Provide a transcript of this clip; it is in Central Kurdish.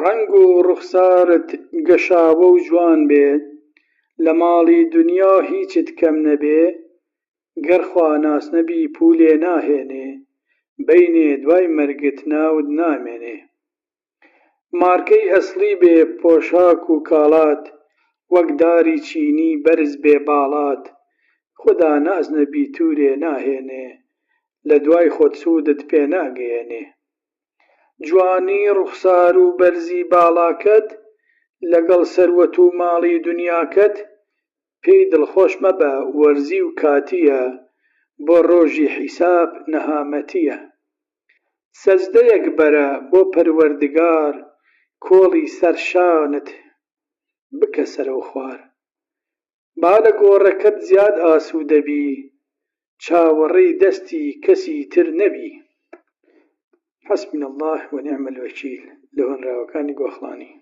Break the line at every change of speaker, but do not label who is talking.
ڕەنگ و ڕوخسارت گەشاوە و جوان بێت لە ماڵی دونیا هیچت کەم نەبێ گەر خوا ناس نەبی پولێ ناهێنێ بەینێ دوای مەرگت ناوت نامێنێ مارکەی ئەسڵی بێ پۆشاک و کاڵات وەک داری چینی بەرز بێ باڵات خوددا ناز نەبی توورێ ناهێنێ لە دوای خۆت سوودت پێ ناگەیەنێ جوانی ڕوخسار و بەرزی باڵاکەت لەگەڵ سەروەت و ماڵی دونیاکەت پێی دڵخۆش مەبە وەرزی و کاتیە بۆ ڕۆژی حیساب نەهامەتیە سەجدەیەک بەرە بۆ پەروەردگار کۆڵی سەر شانت بکە سەرە و خوار با لە گۆڕەکەت زیاد ئاسوودە بی چاوەڕێی دەستی کەسی تر نەبی حەسبنا الله ونعم الوەکیل لە هۆنراوەکانی گۆخڵانی